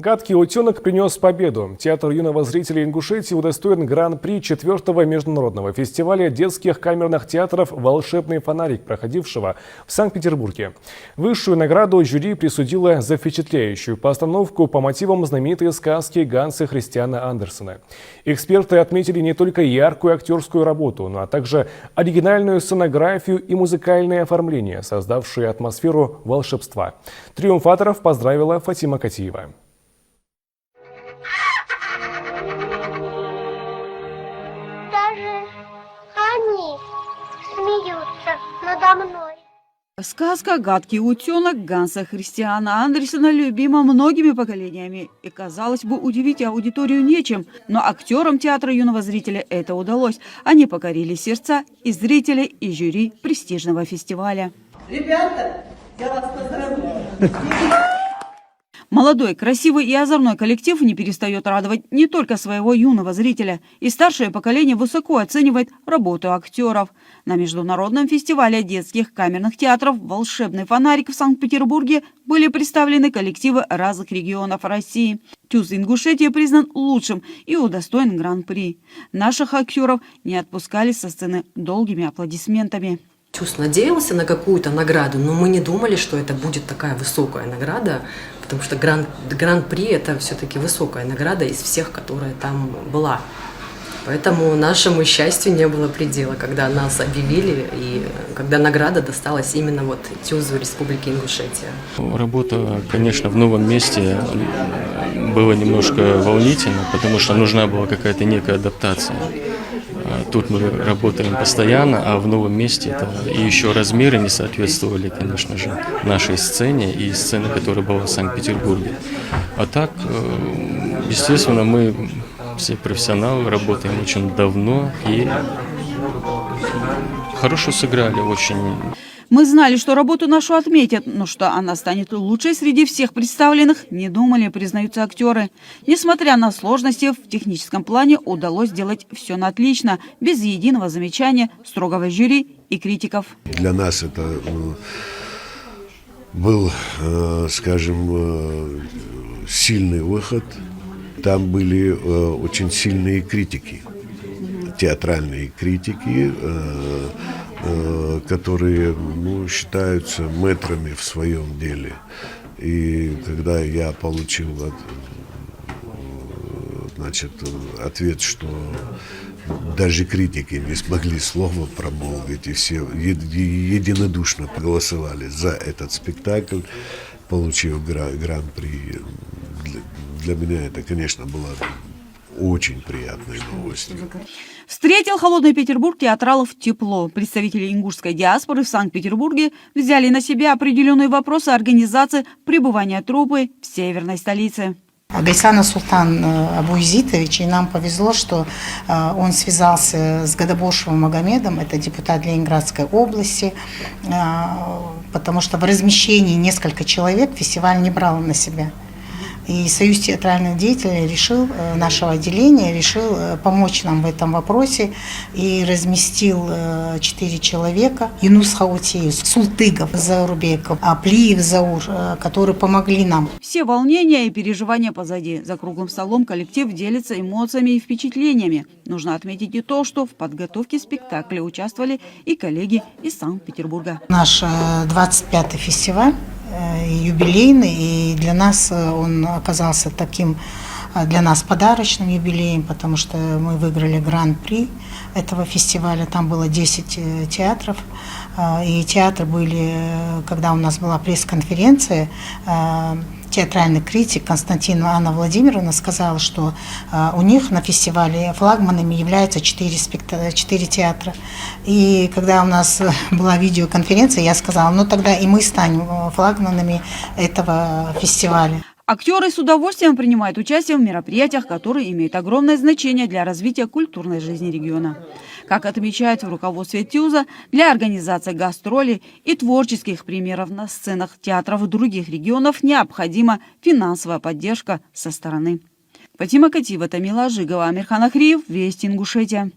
Гадкий утенок принес победу. Театр юного зрителя Ингушетии удостоен гран-при 4-го международного фестиваля детских камерных театров «Волшебный фонарик», проходившего в Санкт-Петербурге. Высшую награду жюри присудило за впечатляющую постановку по мотивам знаменитой сказки Ганса Христиана Андерсена. Эксперты отметили не только яркую актерскую работу, а также оригинальную сценографию и музыкальное оформление, создавшие атмосферу волшебства. Триумфаторов поздравила Фатима Катиева. Они смеются надо мной. Сказка «Гадкий утенок» Ганса Христиана Андерсена любима многими поколениями. И, казалось бы, удивить аудиторию нечем. Но актерам театра юного зрителя это удалось. Они покорили сердца и зрителей, и жюри престижного фестиваля. Ребята, я вас поздравляю. Молодой, красивый и озорной коллектив не перестает радовать не только своего юного зрителя. И старшее поколение высоко оценивает работу актеров. На международном фестивале детских камерных театров «Волшебный фонарик» в Санкт-Петербурге были представлены коллективы разных регионов России. ТЮЗ Ингушетии признан лучшим и удостоен гран-при. Наших актеров не отпускали со сцены долгими аплодисментами. ТЮЗ надеялся на какую-то награду, но мы не думали, что это будет такая высокая награда, потому что гран-при – это все-таки высокая награда из всех, которая там была. Поэтому нашему счастью не было предела, когда нас объявили и когда награда досталась именно вот ТЮЗу Республики Ингушетия. Работа, конечно, в новом месте была немножко волнительна, потому что нужна была какая-то некая адаптация. Тут мы работаем постоянно, а в новом месте это и еще размеры не соответствовали, конечно же, нашей сцене и сцене, которая была в Санкт-Петербурге. А так, естественно, мы все профессионалы, работаем очень давно и хорошо сыграли, очень. Мы знали, что работу нашу отметят, но что она станет лучшей среди всех представленных, не думали, признаются актеры. Несмотря на сложности, в техническом плане удалось сделать все на отлично, без единого замечания строгого жюри и критиков. Для нас это был, скажем, сильный выход. Там были очень сильные критики, театральные критики, которые считаются мэтрами в своем деле. И когда я получил ответ, что даже критики не смогли слова промолвить, и все единодушно проголосовали за этот спектакль, получив гран-при, для меня это, конечно, была очень приятная новость. Встретил холодный Петербург театралов тепло. Представители ингушской диаспоры в Санкт-Петербурге взяли на себя определенные вопросы организации пребывания труппы в северной столице. Гайсан Султан Абуизитович, и нам повезло, что он связался с Гадабошевым Магомедом, это депутат Ленинградской области, потому что в размещении несколько человек фестиваль не брал на себя. И Союз театральных деятелей нашего отделения решил помочь нам в этом вопросе и разместил 4 человека. Юнус Хаутеев, Султыгов Заурбеков, Аплиев Заур, которые помогли нам. Все волнения и переживания позади. За круглым столом коллектив делится эмоциями и впечатлениями. Нужно отметить и то, что в подготовке спектакля участвовали и коллеги из Санкт-Петербурга. Наш 25-й фестиваль. Юбилейный, и для нас он оказался таким, для нас подарочным юбилеем, потому что мы выиграли гран-при этого фестиваля. Там было 10 театров, и театры были, когда у нас была пресс-конференция, театральный критик Константин Анна Владимировна сказала, что у них на фестивале флагманами являются 4 театра. И когда у нас была видеоконференция, я сказала, ну тогда и мы станем флагманами этого фестиваля. Актеры с удовольствием принимают участие в мероприятиях, которые имеют огромное значение для развития культурной жизни региона. Как отмечают в руководстве ТЮЗа, для организации гастролей и творческих премьеров на сценах театров других регионов необходима финансовая поддержка со стороны. Фатима Катиева, Тамила Жигова, Амирхан Ахриев, Вести Ингушетия.